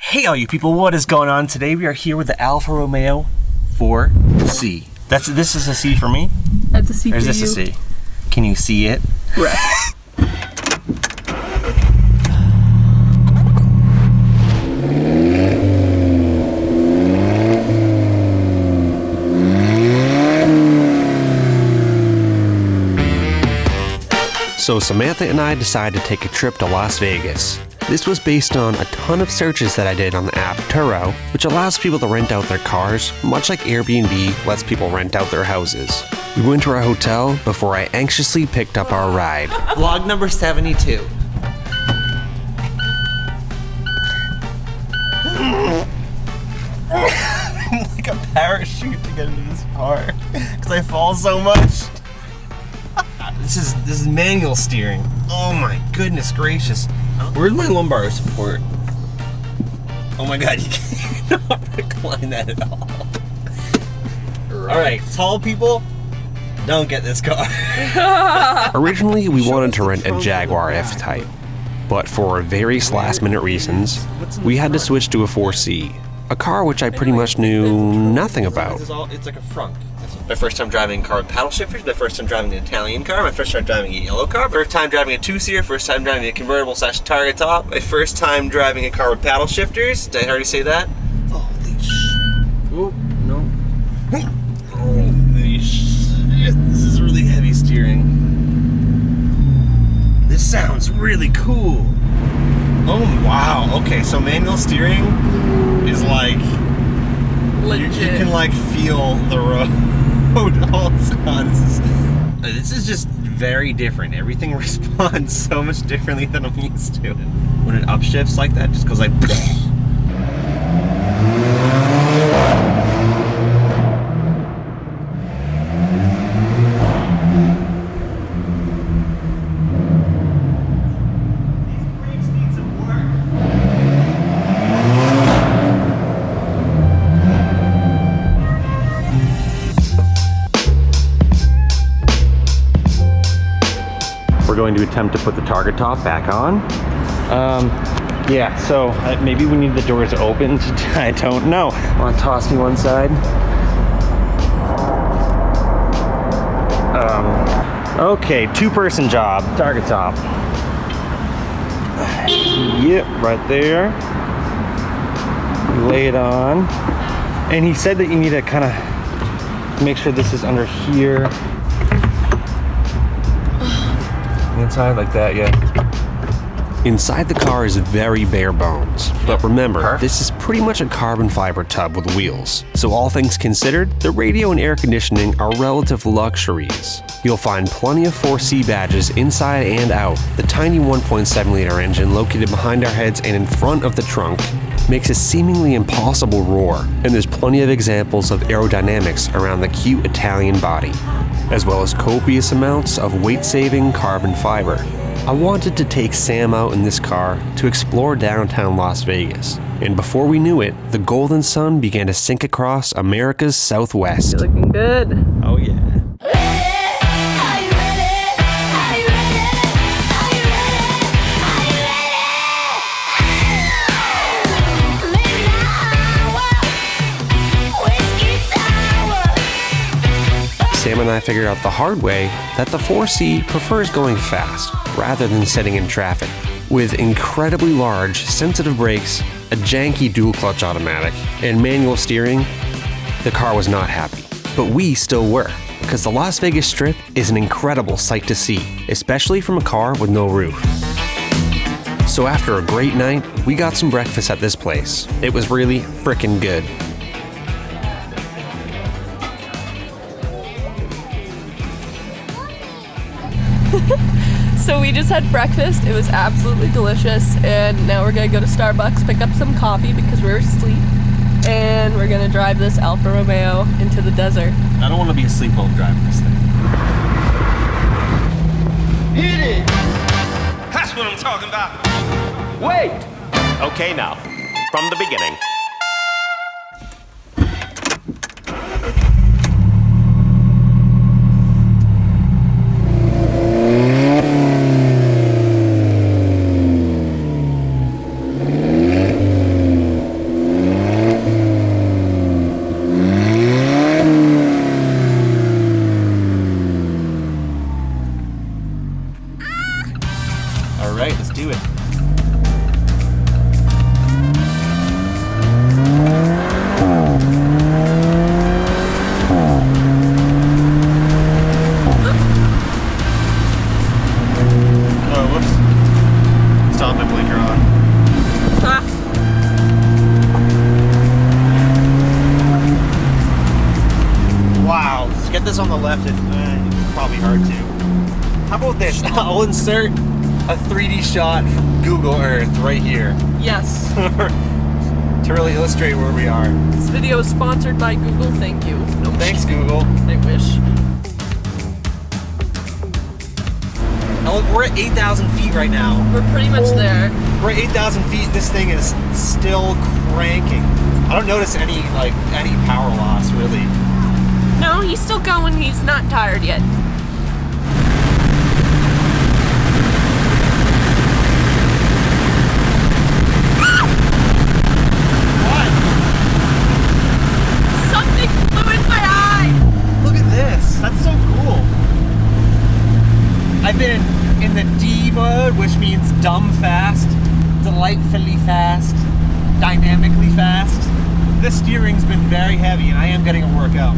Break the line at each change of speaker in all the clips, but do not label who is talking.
Hey all you people, what is going on? Today we are here with the Alfa Romeo 4C. This is a C for me?
That's a C for you.
Or is this a C? Can you see it?
Right.
So Samantha and I decided to take a trip to Las Vegas. This was based on a ton of searches that I did on the app Turo, which allows people to rent out their cars, much like Airbnb lets people rent out their houses. We went to our hotel before I anxiously picked up our ride.
Vlog number 72. Like a parachute to get into this car, because I fall so much. This is manual steering. Oh my goodness gracious. Where's my lumbar support? Oh my god, you cannot recline that at all. Alright, tall people, don't get this car.
Originally, we wanted to rent a Jaguar F-Type, but for various last-minute reasons, we had to switch to a 4C, a car which I pretty much knew nothing about.
It's like a frunk. My first time driving a car with paddle shifters, my first time driving an Italian car, my first time driving a yellow car, first time driving a two-seater, first time driving a convertible / target top, my first time driving a car with paddle shifters. Did I already say that? Holy shit. Oh, no. Holy shit. This is really heavy steering. This sounds really cool. Oh, wow. Okay, so manual steering is like...
Legit.
You can like feel the road. Oh, this is just very different. Everything responds so much differently than I'm used to. When it upshifts like that, just goes like. We're going to attempt to put the target top back on. Yeah, so maybe we need the doors open. I don't know. Want to toss me one side? Okay, two-person job. Target top. Yep, right there. Lay it on. And he said that you need to kind of make sure this is under here. Inside like that, yeah.
Inside the car is very bare bones, but remember, this is pretty much a carbon fiber tub with wheels. So all things considered, the radio and air conditioning are relative luxuries. You'll find plenty of 4C badges inside and out. The tiny 1.7 liter engine located behind our heads and in front of the trunk makes a seemingly impossible roar, and there's plenty of examples of aerodynamics around the cute Italian body, as well as copious amounts of weight-saving carbon fiber. I wanted to take Sam out in this car to explore downtown Las Vegas, and before we knew it, the golden sun began to sink across America's southwest.
You're looking good.
Oh yeah.
Sam and I figured out the hard way that the 4C prefers going fast rather than sitting in traffic. With incredibly large, sensitive brakes, a janky dual clutch automatic, and manual steering, the car was not happy. But we still were, because the Las Vegas Strip is an incredible sight to see, especially from a car with no roof. So after a great night, we got some breakfast at this place. It was really frickin' good.
So we just had breakfast. It was absolutely delicious, and now we're gonna go to Starbucks, pick up some coffee because we're asleep, and we're gonna drive this Alfa Romeo into the desert.
I don't want to be asleep while I'm driving this thing.
Hit it! That's what I'm talking about. Wait! Okay, now, from the beginning.
this on the left, it's probably hard to. How about this? I'll insert a 3D shot from Google Earth right here.
Yes.
To really illustrate where we are.
This video is sponsored by Google. Thank you. No,
Thanks, Google.
I wish.
Oh, look, we're at 8,000 feet right now.
We're pretty much there.
We're at 8,000 feet. This thing is still cranking. I don't notice any power loss, really.
No, he's still going. He's not tired yet.
What?
Something flew in my eye.
Look at this. That's so cool. I've been in the D mode, which means dumb fast, delightfully fast, dynamically fast. The steering's been very heavy, and I am getting a workout.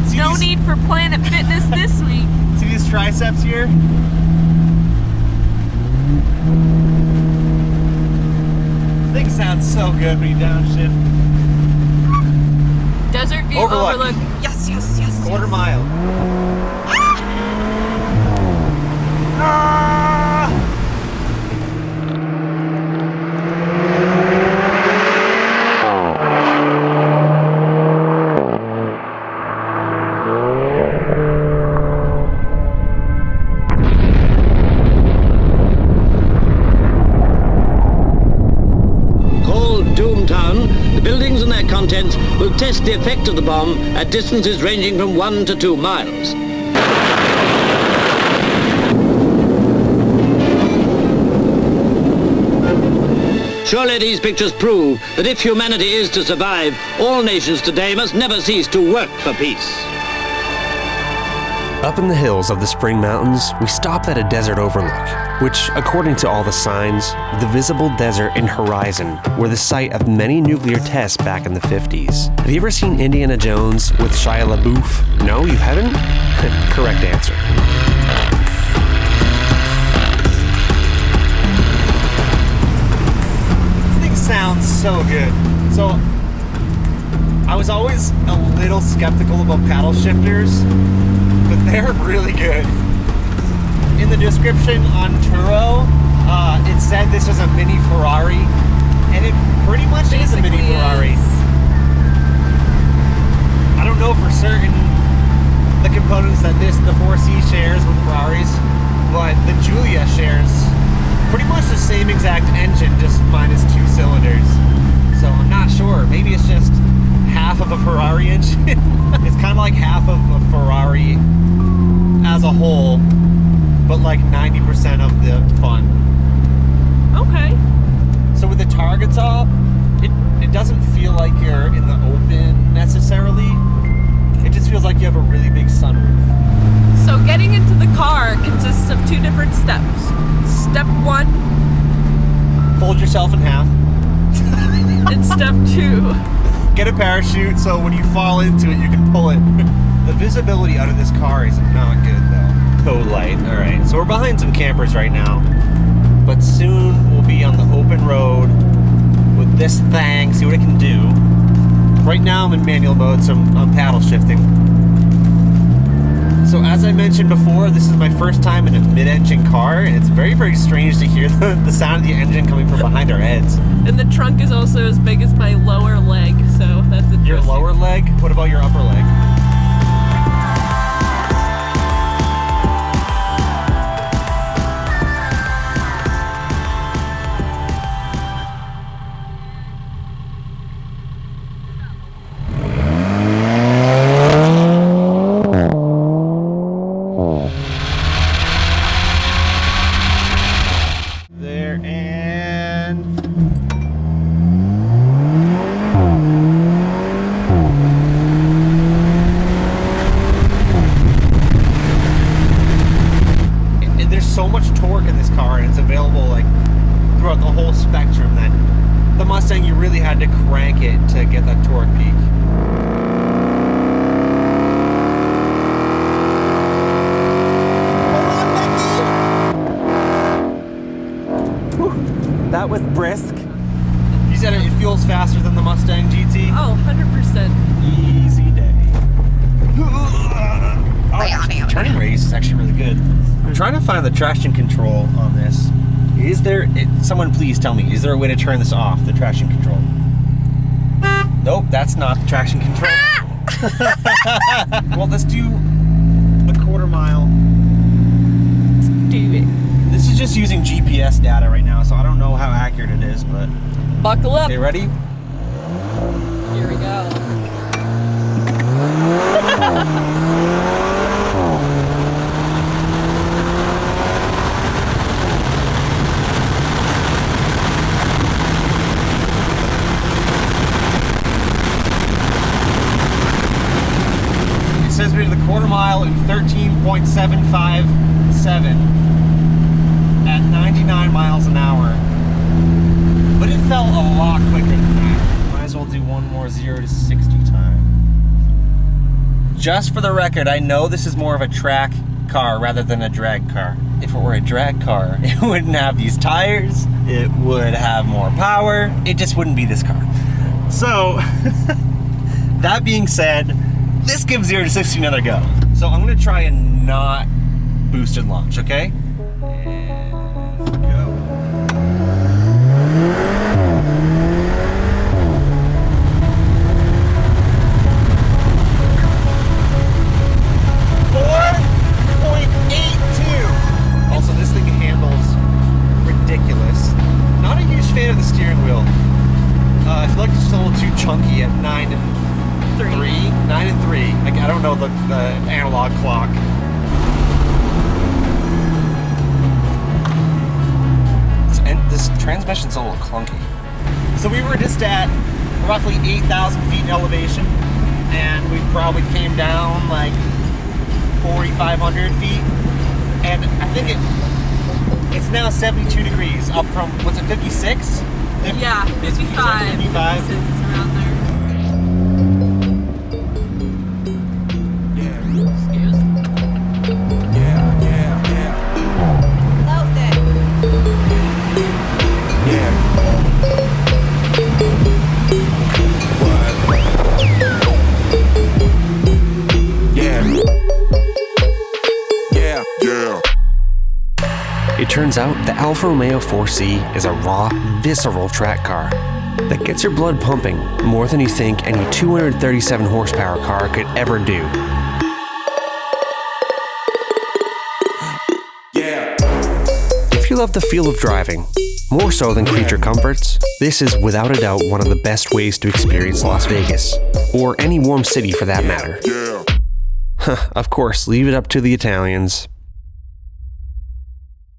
See
No need for Planet Fitness this week.
See these triceps here? Thing sounds so good when you downshift.
Desert view
Overlook.
Yes.
Quarter mile.
Called Doomtown, the buildings and their contents will test the effect of the bomb at distances ranging from 1 to 2 miles. Surely these pictures prove that if humanity is to survive, all nations today must never cease to work for peace.
Up in the hills of the Spring Mountains, we stopped at a desert overlook, which, according to all the signs, the visible desert and horizon were the site of many nuclear tests back in the 50s. Have you ever seen Indiana Jones with Shia LaBeouf? No, you haven't? Correct answer.
This thing sounds so good. So, I was always a little skeptical about paddle shifters, but they're really good. In the description on Turo, it said this was a mini Ferrari, and it pretty much is a mini Ferrari. I don't know for certain the components that the 4C shares with Ferraris, but the Giulia shares pretty much the same exact engine, just minus 2 cylinders. So I'm not sure. Maybe it's just half of a Ferrari engine. It's kind of like half of a Ferrari as a whole, but like 90% of the fun.
Okay.
So with the target top, it doesn't feel like you're in the open necessarily. It just feels like you have a really big sunroof.
So getting into the car consists of 2 different steps. Step 1
Fold yourself in half.
and step 2.
Get a parachute so when you fall into it, you can pull it. The visibility out of this car is not good though. Code light. All right, so we're behind some campers right now, but soon we'll be on the open road with this thing, see what it can do. Right now I'm in manual mode, so I'm paddle shifting. So as I mentioned before, this is my first time in a mid-engine car, and it's very, very strange to hear the sound of the engine coming from behind our heads.
And the trunk is also as big as my lower leg, so that's interesting.
Your lower leg? What about your upper leg? There, and there's so much torque in this car, and it's available like throughout the whole spectrum that the Mustang, you really had to crank it to get that torque peak. That was brisk. You said it feels faster than the Mustang GT?
Oh, 100%.
Easy day. Oh, turning radius is actually really good. I'm trying to find the traction control on this. Is there, someone please tell me, is there a way to turn this off, the traction control? Nope, that's not the traction control. Well, let's do a quarter mile.
Do it.
This is just using GPS data right now, so I don't know how accurate it is, but...
Buckle up.
Okay, ready?
Here we go.
It says we did the quarter mile in 13.757 at 99 miles an hour. But it felt a lot quicker than that. Might as well do one more 0 to 60 time. Just for the record, I know this is more of a track car rather than a drag car. If it were a drag car, it wouldn't have these tires, it would have more power, it just wouldn't be this car. So, that being said, let's give 0 to 60 another go. So I'm gonna try and not boosted launch, okay? And go. 4.82. Also, this thing handles ridiculous. Not a huge fan of the steering wheel. I feel like it's just a little too chunky at 9 and 3. 9 and 3. Like, I don't know the analog clock. And this transmission's a little clunky. So we were just at roughly 8,000 feet in elevation, and we probably came down like 4,500 feet. And I think it's now 72 degrees, up from, was it 56?
Yeah, 55.
55.
Around there.
It turns out the Alfa Romeo 4C is a raw, visceral track car that gets your blood pumping more than you think any 237 horsepower car could ever do. If you love the feel of driving, more so than creature comforts, this is without a doubt one of the best ways to experience Las Vegas, or any warm city for that matter. Of course, leave it up to the Italians.